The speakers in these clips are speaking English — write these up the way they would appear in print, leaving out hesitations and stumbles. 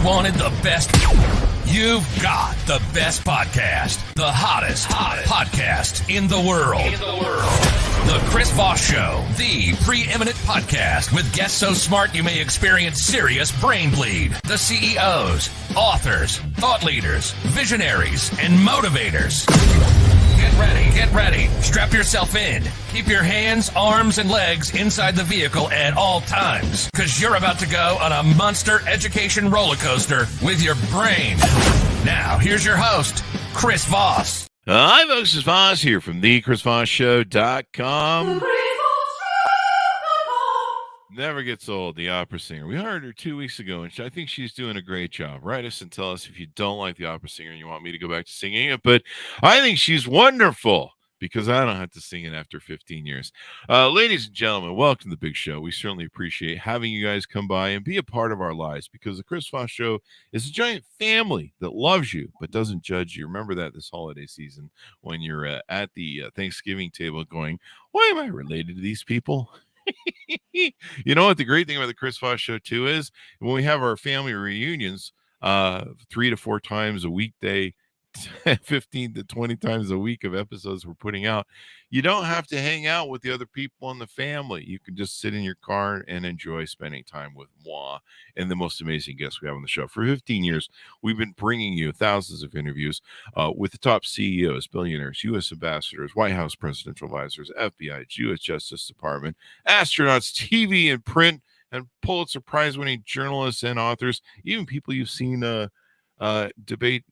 wanted the best? You've got the best podcast, the hottest podcast in the world. The Chris Voss Show, the preeminent podcast with guests so smart you may experience serious brain bleed. The CEOs, authors, thought leaders, visionaries, and motivators. Get ready. Strap yourself in. Keep your hands, arms, and legs inside the vehicle at all times, because you're about to go on a monster education roller coaster with your brain. Now, here's your host, Chris Voss. Hi, folks. It's Voss here from thechrisvossshow.com. Never gets old, the opera singer. We heard her 2 weeks ago, and I think she's doing a great job. Write us and tell us if you don't like the opera singer and you want me to go back to singing it. But I think she's wonderful because I don't have to sing it after 15 years. Ladies and gentlemen, welcome to the big show. We certainly appreciate having you guys come by and be a part of our lives, because the Chris Voss Show is a giant family that loves you but doesn't judge you. Remember that this holiday season when you're at the Thanksgiving table going, why am I related to these people? You know what the great thing about the Chris Voss Show too is, when we have our family reunions 3 to 4 times a weekday, 15 to 20 times a week of episodes we're putting out, you don't have to hang out with the other people in the family. You can just sit in your car and enjoy spending time with moi and the most amazing guests we have on the show. For 15 years, we've been bringing you thousands of interviews with the top CEOs, billionaires, U.S. ambassadors, White House presidential advisors, FBI, U.S. Justice Department, astronauts, TV and print, and Pulitzer Prize-winning journalists and authors, even people you've seen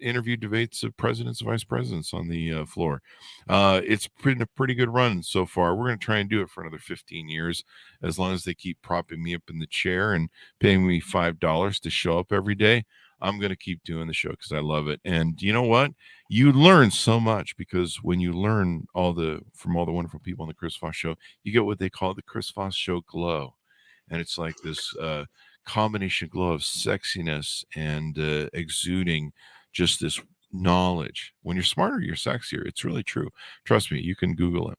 interview debates of presidents and vice presidents on the floor. It's been a pretty good run so far. We're going to try and do it for another 15 years, as long as they keep propping me up in the chair and paying me $5 to show up every day. I'm going to keep doing the show because I love it. And you know what? You learn so much, because when you learn from all the wonderful people on the Chris Voss Show, you get what they call the Chris Voss Show glow. And it's like this combination glow of sexiness and exuding just this knowledge. When you're smarter, you're sexier. It's really true. Trust me, you can Google it,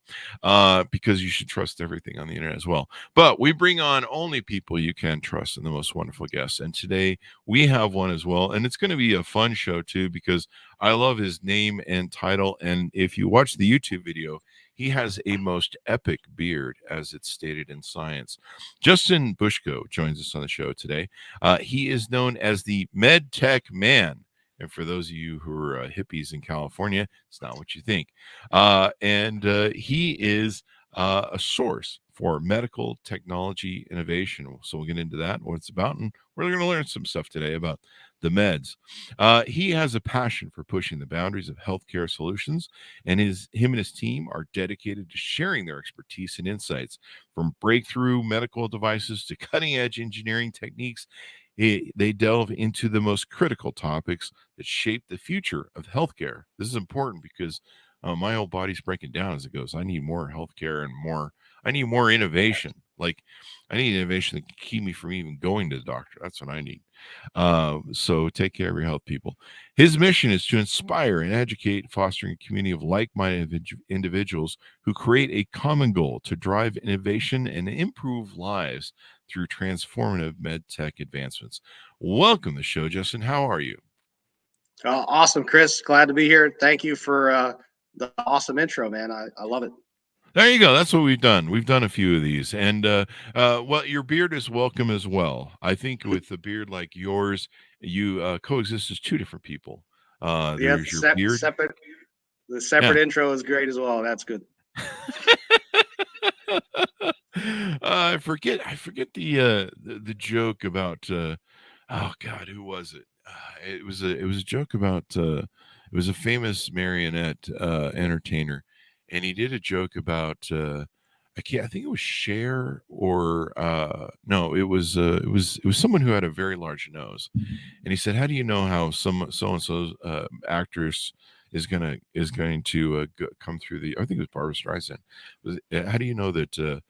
because you should trust everything on the internet as well. But we bring on only people you can trust and the most wonderful guests. And today we have one as well. And it's going to be a fun show too, because I love his name and title. And if you watch the YouTube video, he has a most epic beard, as it's stated in science. Justin Bushko joins us on the show today. He is known as the MedTechMan. And for those of you who are hippies in California, it's not what you think. He is a source for medical technology innovation. So we'll get into that, what it's about, and we're going to learn some stuff today about the meds. He has a passion for pushing the boundaries of healthcare solutions, and him and his team are dedicated to sharing their expertise and insights. From breakthrough medical devices to cutting-edge engineering techniques, they delve into the most critical topics that shape the future of healthcare. This is important because my whole body's breaking down as it goes. I need more healthcare and I need more innovation. Like, I need innovation that can keep me from even going to the doctor. That's what I need. So take care of your health, people. His mission is to inspire and educate, fostering a community of like-minded individuals who create a common goal to drive innovation and improve lives through transformative med tech advancements. Welcome to the show, Justin. How are you? Awesome, Chris. Glad to be here. Thank you for the awesome intro, man. I love it. There you go. That's what we've done. We've done a few of these. And, well, your beard is welcome as well. I think with a beard like yours, you coexist as two different people. There's your beard. The separate intro is great as well. That's good. I forget the joke about, oh God, who was it? It was a joke about, it was a famous marionette entertainer. And he did a joke about I think it was Cher or no, it was someone who had a very large nose. And he said, "How do you know how so and so's actress is going to come through the?" I think it was Barbara Streisand. How do you know that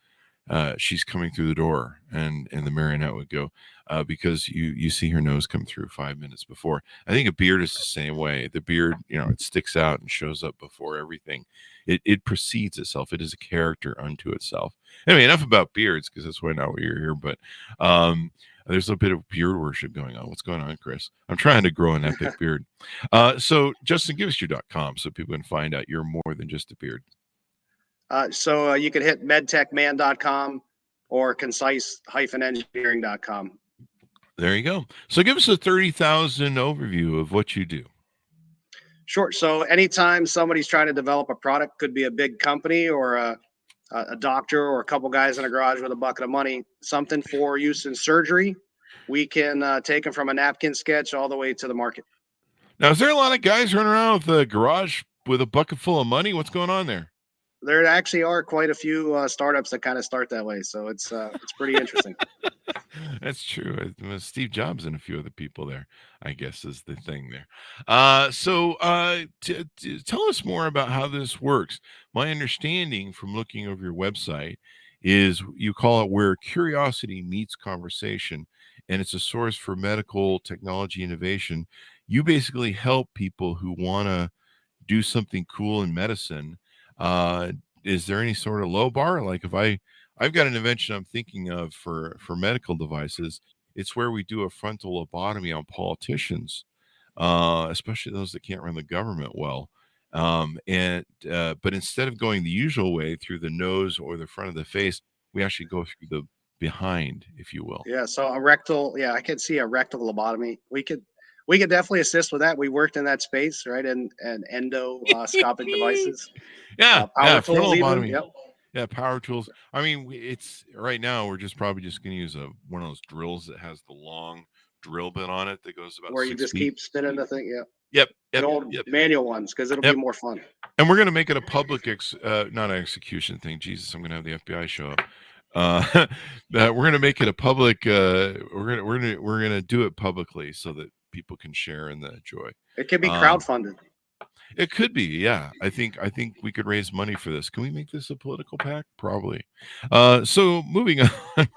she's coming through the door? And the marionette would go, because you see her nose come through 5 minutes before. I think a beard is the same way. The beard, it sticks out and shows up before everything. It precedes itself. It is a character unto itself. Anyway, enough about beards, because that's why not why you're here. But there's a bit of beard worship going on. What's going on, Chris? I'm trying to grow an epic beard. So Justin, give us your .com so people can find out you're more than just a beard. So you can hit medtechman.com or concise-engineering.com. There you go. So give us a 30,000 overview of what you do. Sure. So anytime somebody's trying to develop a product, could be a big company or a doctor or a couple guys in a garage with a bucket of money, something for use in surgery, we can take them from a napkin sketch all the way to the market. Now, is there a lot of guys running around with a garage with a bucket full of money? What's going on there? There actually are quite a few startups that kind of start that way. So it's pretty interesting. That's true. Steve Jobs and a few other people there, I guess, is the thing there. So tell us more about how this works. My understanding from looking over your website is you call it where curiosity meets conversation, and it's a source for medical technology innovation. You basically help people who want to do something cool in medicine. Is there any sort of low bar? Like if I've got an invention I'm thinking of for medical devices. It's where we do a frontal lobotomy on politicians, especially those that can't run the government well. But instead of going the usual way through the nose or the front of the face, we actually go through the behind, if you will. Yeah. So a rectal, I could see a rectal lobotomy. We could definitely assist with that. We worked in that space, right? And endoscopic devices. Power tools even. Yep. Yeah, power tools. I mean, it's right now we're probably just going to use one of those drills that has the long drill bit on it that goes about where you just keep spinning the thing. Yep. Old manual ones, because it'll be more fun. And we're going to make it a public, not an execution thing. Jesus, I'm going to have the FBI show up. We're going to make it a public. We're going to do it publicly so that people can share in the joy. It can be crowdfunded. It could be, yeah. I think we could raise money for this. Can we make this a political PAC? Probably. So moving on. I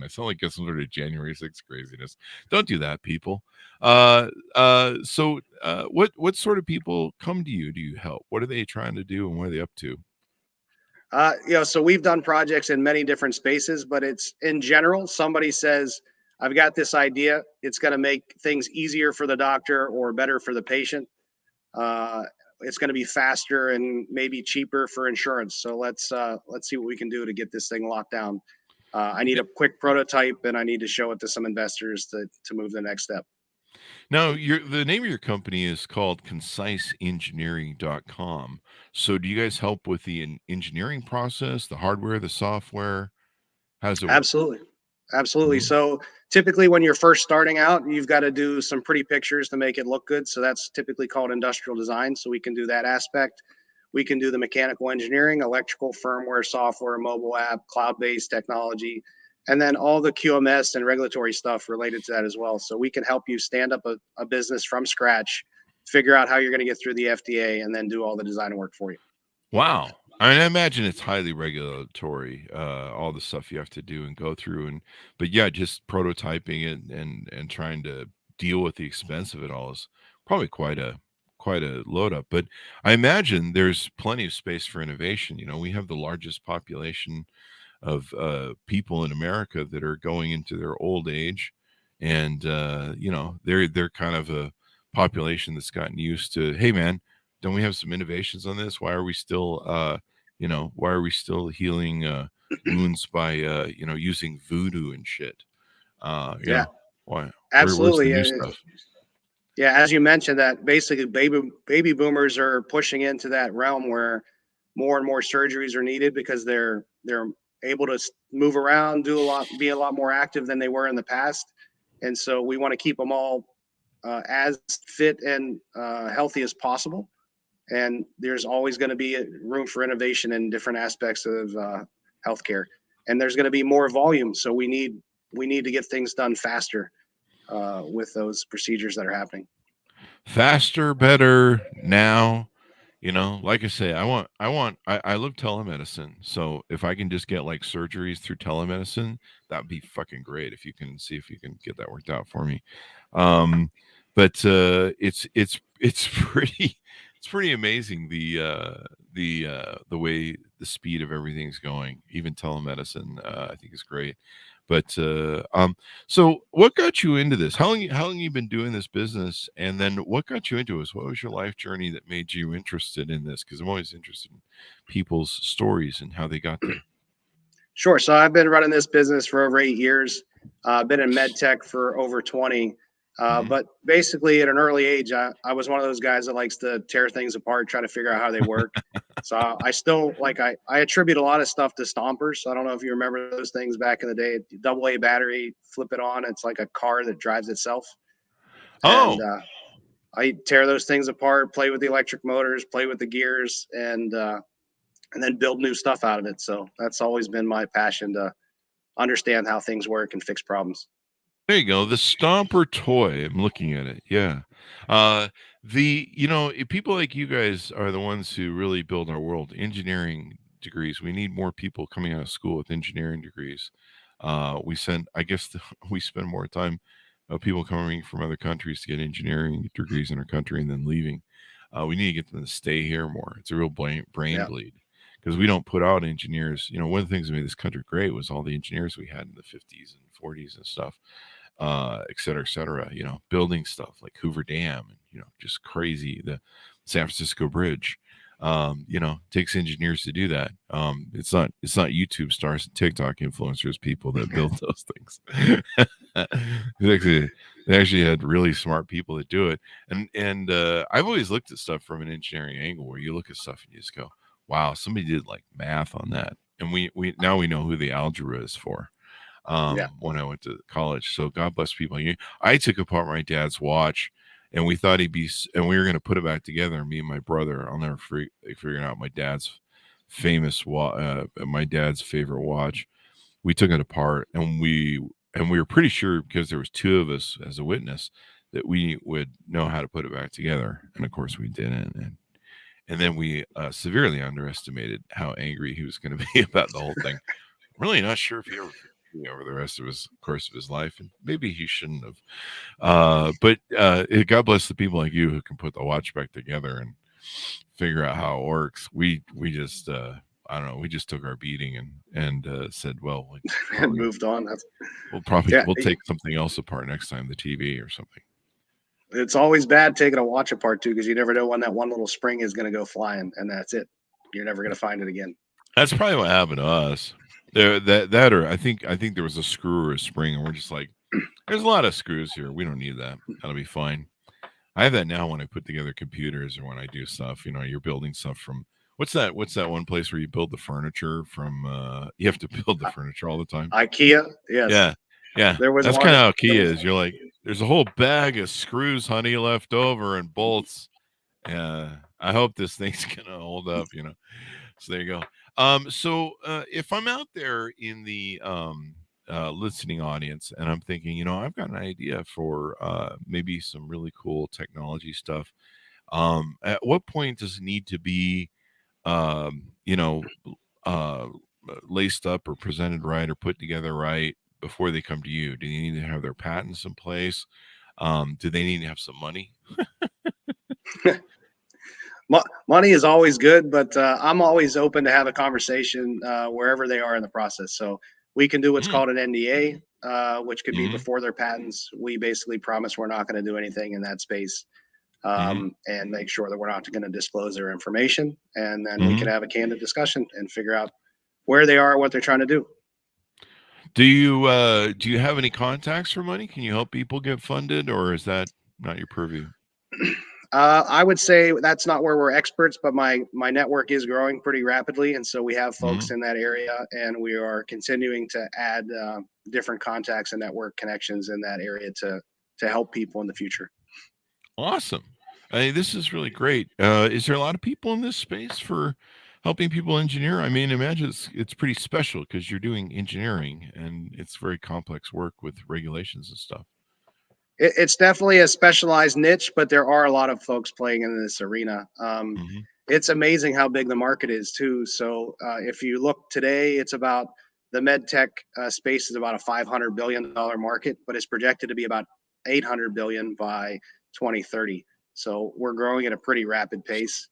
sound like some sort of January 6th craziness. Don't do that, people. What sort of people come to you? Do you help? What are they trying to do, and what are they up to? So we've done projects in many different spaces, but it's in general, somebody says, I've got this idea. It's going to make things easier for the doctor or better for the patient. It's going to be faster and maybe cheaper for insurance. So let's see what we can do to get this thing locked down. I need a quick prototype, and I need to show it to some investors to move the next step. Now, the name of your company is called ConciseEngineering.com. So do you guys help with the engineering process, the hardware, the software? How does it work? Absolutely. Mm-hmm. So typically when you're first starting out, you've got to do some pretty pictures to make it look good. So that's typically called industrial design. So we can do that aspect. We can do the mechanical engineering, electrical, firmware, software, mobile app, cloud-based technology, and then all the QMS and regulatory stuff related to that as well. So we can help you stand up a business from scratch, figure out how you're going to get through the FDA, and then do all the design work for you. Wow. I mean, I imagine it's highly regulatory, all the stuff you have to do and go through. But yeah, just prototyping it and trying to deal with the expense of it all is probably quite a load up. But I imagine there's plenty of space for innovation. We have the largest population of people in America that are going into their old age, and they're kind of a population that's gotten used to, hey man, don't we have some innovations on this? Why are we still healing wounds by using voodoo and shit? Why? Absolutely. Where's the new stuff? Yeah, as you mentioned, that basically baby boomers are pushing into that realm where more and more surgeries are needed because they're able to move around, be a lot more active than they were in the past, and so we want to keep them all as fit and healthy as possible. And there's always going to be room for innovation in different aspects of healthcare, and there's going to be more volume. So we need to get things done faster with those procedures that are happening. Faster, better now. Like I say, I love telemedicine. So if I can just get like surgeries through telemedicine, that'd be fucking great. If you can see if you can get that worked out for me. But it's it's pretty amazing the way the speed of everything's going. Even telemedicine, I think is great. But so what got you into this? How long you been doing this business? And then what got you into this? What was your life journey that made you interested in this? Because I'm always interested in people's stories and how they got there. Sure. So I've been running this business for over 8 years. I've been in med tech for over 20. Mhm. But basically, at an early age, I was one of those guys that likes to tear things apart, try to figure out how they work. So I still I attribute a lot of stuff to stompers. I don't know if you remember those things back in the day. Double A battery, flip it on. It's like a car that drives itself. And Oh, I tear those things apart, play with the electric motors, play with the gears, and then build new stuff out of it. So that's always been my passion to understand how things work and fix problems. there you go. The Stomper toy. I'm looking at it. Yeah. Uh, people like you guys are the ones who really build our world. Engineering degrees. We need more people coming out of school with engineering degrees. I guess, we spend more time people coming from other countries to get engineering degrees in our country and then leaving. We need to get them to stay here more. It's a real brain Yeah. bleed because we don't put out engineers. One of the things that made this country great was all the engineers we had in the 50s and 40s and stuff, et cetera, building stuff like Hoover Dam and, just crazy, the San Francisco Bridge. Takes engineers to do that. It's not YouTube stars and TikTok influencers, people that build those things. They actually had really smart people that do it. And I've always looked at stuff from an engineering angle where you look at stuff and you just go, wow, somebody did like math on that. And we now we know who the algebra is for. Yeah. When I went to college. So God bless people. I took apart my dad's watch, and we thought and we were going to put it back together. Me and my brother. I'll never figuring out my dad's my dad's favorite watch. We took it apart, and we were pretty sure, because there was two of us as a witness, that we would know how to put it back together. And of course, we didn't. And then we severely underestimated how angry he was going to be about the whole thing. Really not sure if he ever forgave me over the rest of his course of his life, and maybe he shouldn't have. But God bless the people like you who can put the watch back together and figure out how it works. We just I don't know. We just took our beating and said, well, And moved on. Yeah. we'll take something else apart next time, the TV or something. It's always bad taking a watch apart too, because you never know when that one little spring is going to go flying, and that's it. You're never going to find it again. That's probably what happened to us. That or I think there was a screw or a spring, and we're just like, there's a lot of screws here. We don't need that. That'll be fine. I have that now when I put together computers or when I do stuff. You're building stuff from what's that one place where you build the furniture from? You have to build the furniture all the time. IKEA. Yes. Yeah. There was That's one kind of how IKEA is. You're like, there's a whole bag of screws, honey, left over and bolts. I hope this thing's gonna hold up. So there you go. So if I'm out there in the listening audience and I'm thinking, I've got an idea for maybe some really cool technology stuff. At what point does it need to be, um, you know, uh, laced up or presented right or put together right before they come to you? Do they need to have their patents in place? Do they need to have some money? Money is always good, but I'm always open to have a conversation wherever they are in the process. So we can do what's Mm, called an NDA, which could be mhm, before their patents. We basically promise we're not going to do anything in that space, mhm, and make sure that we're not going to disclose their information. And then we can mhm. have a candid discussion and figure out where they are, what they're trying to do. Do you have any contacts for money? Can you help people get funded, or is that not your purview? I would say that's not where we're experts, but my network is growing pretty rapidly, and so we have folks Mhm. in that area, and we are continuing to add different contacts and network connections in that area to help people in the future. Awesome. This is really great. Is there a lot of people in this space for helping people engineer? I mean, imagine it's pretty special because you're doing engineering and it's very complex work with regulations and stuff. It's definitely a specialized niche, but there are a lot of folks playing in this arena. Hmm. It's amazing how big the market is too. So if you look today, it's about the med tech space is about a $500 billion market, but it's projected to be about 800 billion by 2030. So we're growing at a pretty rapid pace.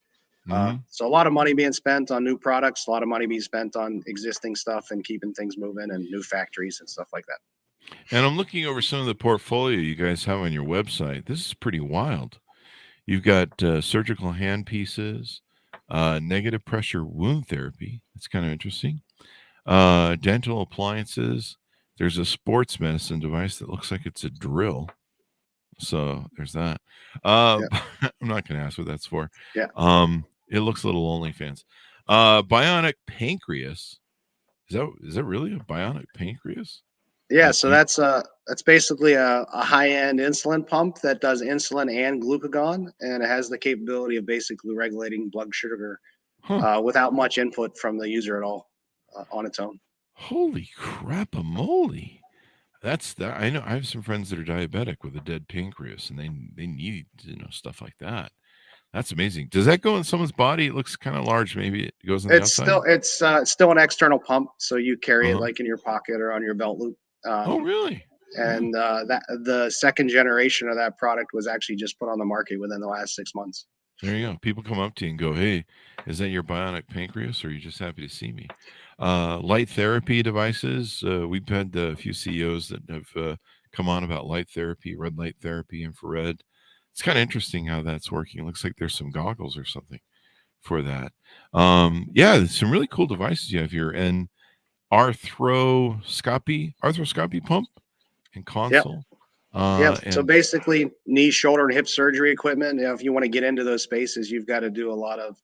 Mhm. So a lot of money being spent on new products, a lot of money being spent on existing stuff and keeping things moving and new factories and stuff like that. And I'm looking over some of the portfolio you guys have on your website. This is pretty wild. You've got surgical hand pieces, negative pressure wound therapy. That's kind of interesting. Dental appliances. There's a sports medicine device that looks like it's a drill. So there's that. Yeah. I'm not going to ask what that's for. Yeah. It looks a little OnlyFans. Bionic pancreas. Is that really a bionic pancreas? Yeah, so that's basically a high-end insulin pump that does insulin and glucagon, and it has the capability of basically regulating blood sugar Huh. without much input from the user at all on its own. Holy crap-a-moly. That's that. I know I have some friends that are diabetic with a dead pancreas, and they need stuff like that. That's amazing. Does that go in someone's body? It looks kind of large. Maybe it goes on the outside. It's still an external pump, so you carry it Uh-huh. like in your pocket or on your belt loop. Oh, really? And that the second generation of that product was actually just put on the market within the last 6 months. There you go. People come up to you and go, "Hey, is that your bionic pancreas, or are you just happy to see me?" Light therapy devices. We've had a few CEOs that have come on about light therapy, red light therapy, infrared. It's kind of interesting how that's working. It looks like there's some goggles or something for that. Yeah, there's some really cool devices you have here, and arthroscopy pump and console. Yeah. So And basically, knee, shoulder, and hip surgery equipment. If you want to get into those spaces, you've got to do a lot of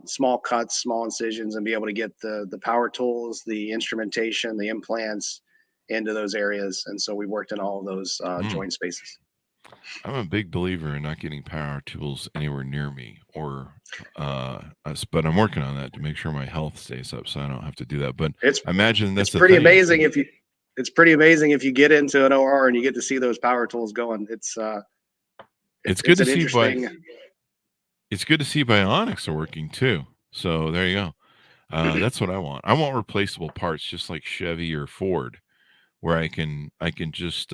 small cuts, small incisions, and be able to get the power tools, the instrumentation, the implants into those areas. And so we worked in all of those joint spaces. I'm a big believer in not getting power tools anywhere near me or us, but I'm working on that to make sure my health stays up so I don't have to do that. But It's I imagine that's pretty thing. amazing if you. It's pretty amazing if you get into an OR and you get to see those power tools going. It's good to an see interesting. it's good to see bionics are working too. So there you go. That's what I want. I want replaceable parts, just like Chevy or Ford, where I can just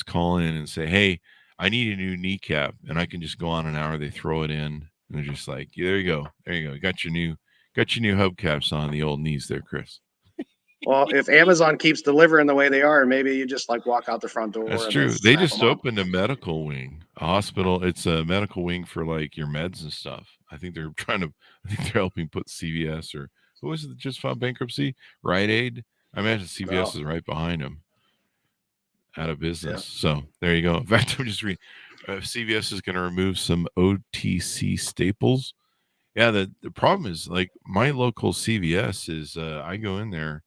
call in and say, "Hey, I need a new kneecap," and I can just go on an hour. They throw it in, and they're just like, "There you go, there you go. Got your new hubcaps on the old knees there, Chris." Well, if Amazon keeps delivering the way they are, maybe you just like walk out the front door. That's And true. they They snap just them on. opened a medical wing, a hospital. It's a medical wing for like your meds and stuff. I think they're helping put CVS or who was it that just filed bankruptcy? Rite Aid. I imagine CVS is right behind them, out of business. So there you go. In fact, I'm just reading. CVS is going to remove some OTC staples. Yeah, the problem is like my local CVS is I go in there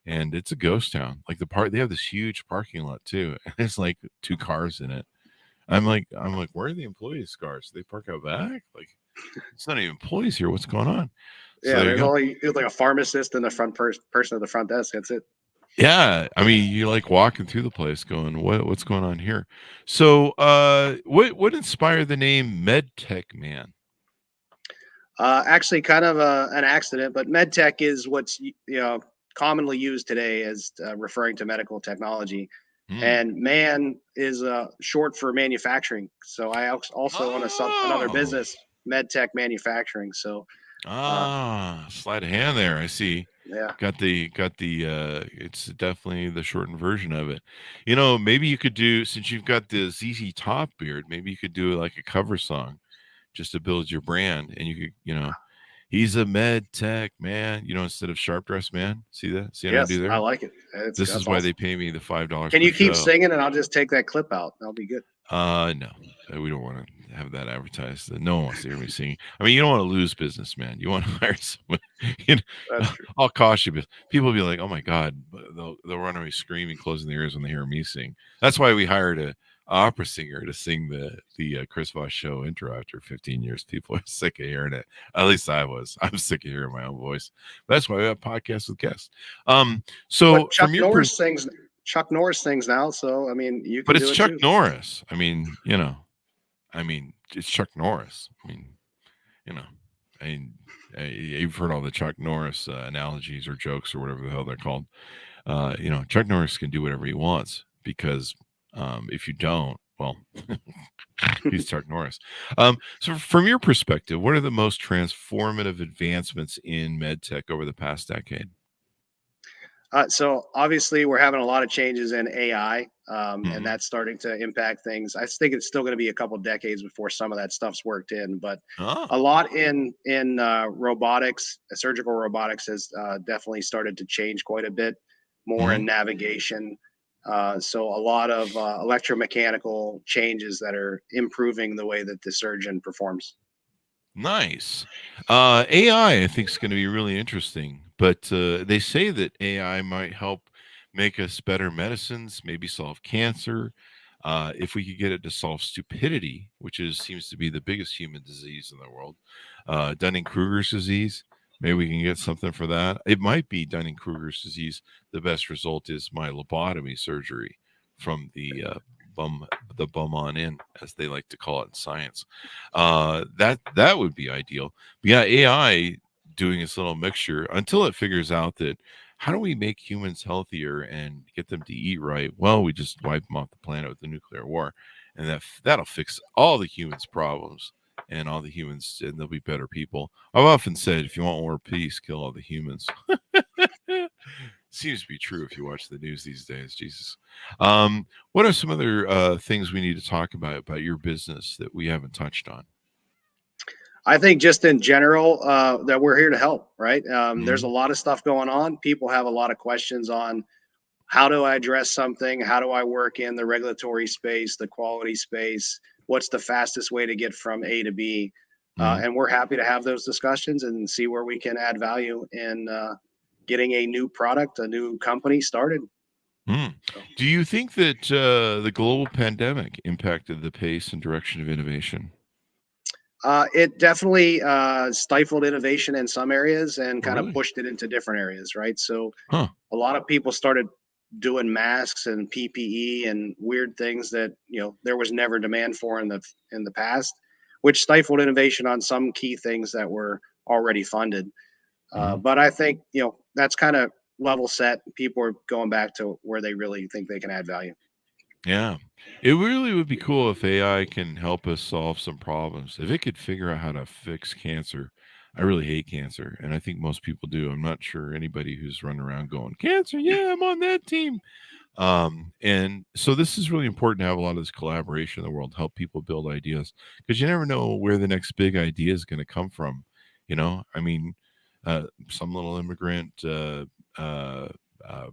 and it's a ghost town. Like they have this huge parking lot too, and there's like 2 cars in it. I'm like, where are the employees' cars? They park out back. Like it's not even employees here. What's going on? So Yeah, there you there's go. only like a pharmacist and the front person at the front desk. That's it. Yeah, I mean, you're like walking through the place, going, what's going on here? So, what inspired the name MedTechMan? Actually, kind of an accident, but medtech is what's commonly used today as referring to medical technology, and man is short for manufacturing. So I also own another business, medtech manufacturing. So Sleight of hand there. I see. yeah, Got the it's definitely the shortened version of it. Maybe you could do, since you've got the ZZ Top beard, maybe you could do like a cover song just to build your brand, and you could, he's a med tech man, instead of sharp dress man. See that? See what I do there? I like it. This is why they pay me the $5 Can per you keep show. singing, and I'll just take that clip out? That'll be good. No, we don't want to have that advertised. No one wants to hear me singing. I mean, you don't want to lose business, man. You want to hire someone. That's true. I'll cost you, but people will be like, "Oh my god," they'll run away screaming, closing their ears when they hear me sing. That's why we hired a opera singer to sing the Chris Voss show intro after 15 years. People are sick of hearing it. At least I was. I'm sick of hearing my own voice. But that's why we have podcasts with guests. So But Chuck from your Norris sings. Chuck Norris sings now, so I mean, you can. but it's do it Chuck too. Norris. I mean, it's Chuck Norris. You've heard all the Chuck Norris analogies or jokes or whatever the hell they're called. Chuck Norris can do whatever he wants because if you don't, well, he's Chuck Norris. So from your perspective, what are the most transformative advancements in med tech over the past decade? So obviously, we're having a lot of changes in AI, and Mhm. that's starting to impact things. I think it's still going to be a couple decades before some of that stuff's worked in, but Ah. a lot in robotics, surgical robotics has definitely started to change quite a bit more in Mhm. navigation. So a lot of electromechanical changes that are improving the way that the surgeon performs. Nice. AI, I think, is going to be really interesting, but they say that AI might help make us better medicines, maybe solve cancer. If we could get it to solve stupidity, which is seems to be the biggest human disease in the world, Dunning-Kruger's disease, maybe we can get something for that. It might be Dunning-Kruger's disease. The best result is my lobotomy surgery from bum, the bum on in, as they like to call it in science. That would be ideal. But yeah, AI doing its little mixture until it figures out that how do we make humans healthier and get them to eat right? Well, we just wipe them off the planet with the nuclear war, and that'll fix all the humans' problems and all the humans, and they'll be better people. I've often said, if you want more peace, kill all the humans. Seems to be true if you watch the news these days. Jesus. What are some other things we need to talk about your business that we haven't touched on? I think just in general that we're here to help. Right? There's a Mhm. lot of stuff going on. People have a lot of questions on how do I address something? How do I work in the regulatory space, the quality space? What's the fastest way to get from A to B? Mhm. And we're happy to have those discussions and see where we can add value in getting a new product, a new company started. Mm. So, Do you think that the global pandemic impacted the pace and direction of innovation? it definitely stifled innovation in some areas and Oh, kind of really? pushed it into different areas, right? So Huh. a lot of people started doing masks and PPE and weird things that there was never demand for in the past, which stifled innovation on some key things that were already funded. Mhm. But I think that's kind of level set. People are going back to where they really think they can add value. Yeah. It really would be cool if AI can help us solve some problems. If it could figure out how to fix cancer. I really hate cancer, and I think most people do. I'm not sure anybody who's running around going, "Cancer, yeah, I'm on that team." And so this is really important to have a lot of this collaboration in the world, help people build ideas because you never know where the next big idea is going to come from. I mean, some little immigrant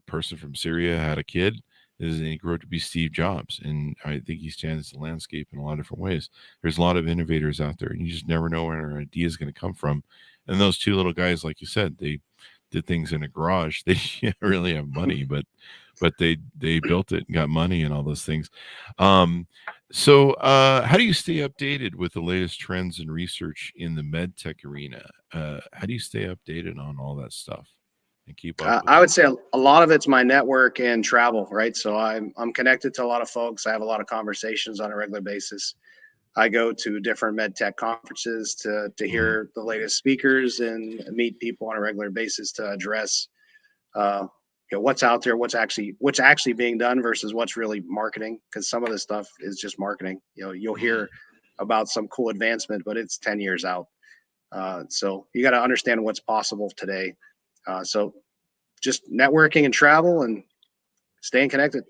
person from Syria had a kid, and he grew up to be Steve Jobs, and I think he stands the landscape in a lot of different ways. There's a lot of innovators out there, and you just never know where an idea is going to come from. And those two little guys, like you said, they did things in a garage. They didn't really have money, but they built it and got money and all those things. So how do you stay updated with the latest trends and research in the med tech arena? How do you stay updated on all that stuff and keep up with I it? would say a lot of it's my network and travel, right? So I'm connected to a lot of folks. I have a lot of conversations on a regular basis. I go to different med tech conferences to Mhm. hear the latest speakers and meet people on a regular basis to address uh, what's out there, what's actually being done versus what's really marketing. Because some of this stuff is just marketing. You'll Mhm. hear about some cool advancement, but it's 10 years out. So you got to understand what's possible today. So just networking and travel and staying connected.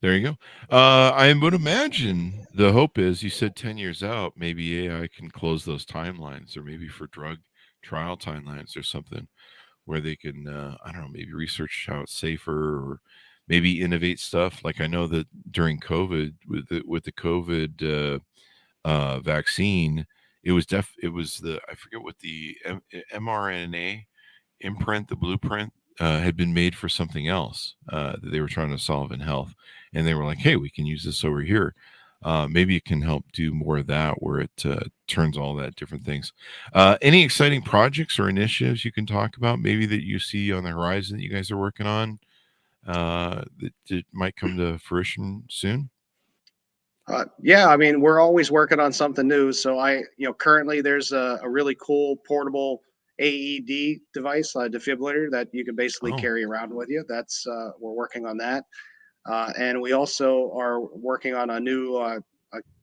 There you go. I would imagine the hope is you said 10 years out, maybe AI can close those timelines, or maybe for drug trial timelines or something where they can, I don't know, maybe research how it's safer or maybe innovate stuff. Like I know that during COVID, with the COVID vaccine, it was the I forget what the mRNA imprint, the blueprint, had been made for something else that they were trying to solve in health, and they were like, "Hey, we can use this over here." Maybe it can help do more of that, where it turns all that different things. Any exciting projects or initiatives you can talk about, maybe that you see on the horizon that you guys are working on that might come to fruition soon? Yeah, I mean, we're always working on something new. So currently there's a really cool portable AED device, a defibrillator that you can basically Oh, carry around with you. That's we're working on that. And we also are working on a new a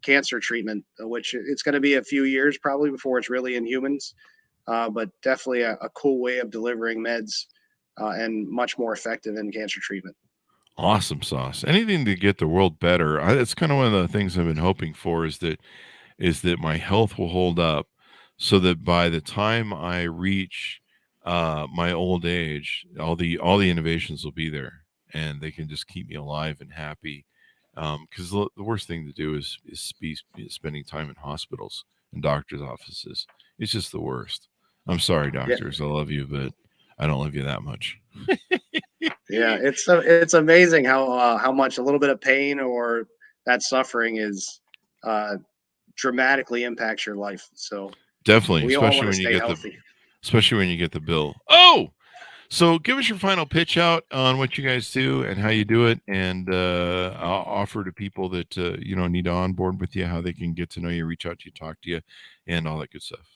cancer treatment, which it's going to be a few years probably before it's really in humans, but definitely a cool way of delivering meds and much more effective in cancer treatment. Awesome sauce. Anything to get the world better. That's kind of one of the things I've been hoping for is that my health will hold up so that by the time I reach my old age, all the innovations will be there and they can just keep me alive and happy. Because the worst thing to do is spending time in hospitals and doctors' offices. It's just the worst. I'm sorry, Yeah, doctors. I love you, but I don't love you that much. yeah, it's amazing how much a little bit of pain or that suffering is uh, dramatically impacts your life. So Definitely, we all want to stay healthy. especially when you get the bill. Oh, so give us your final pitch out on what you guys do and how you do it, and I'll offer to people that need to onboard with you how they can get to know you, reach out to you, talk to you, and all that good stuff.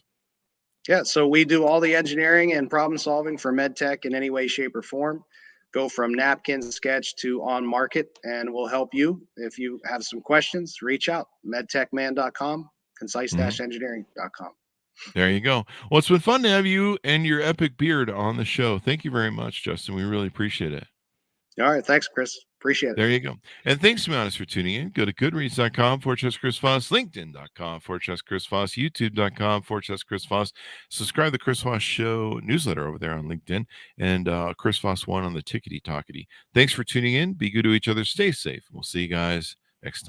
Yeah, so we do all the engineering and problem solving for MedTech in any way, shape, or form. Go from napkin sketch to on market, and we'll help you. If you have some questions, reach out. MedTechMan.com, Mhm. concise-engineering.com. There you go. Well, it's been fun to have you and your epic beard on the show. Thank you very much, Justin. We really appreciate it. All right, thanks, Chris. Appreciate it. There you go. And thanks to Mountis for tuning in. Go to goodreads.com/Chris Foss, LinkedIn.com/Chris Foss, YouTube.com/Chris Foss. Subscribe to the Chris Foss Show newsletter over there on LinkedIn and Chris Foss 1 on the Tickety Talkety. Thanks for tuning in. Be good to each other. Stay safe. We'll see you guys next time.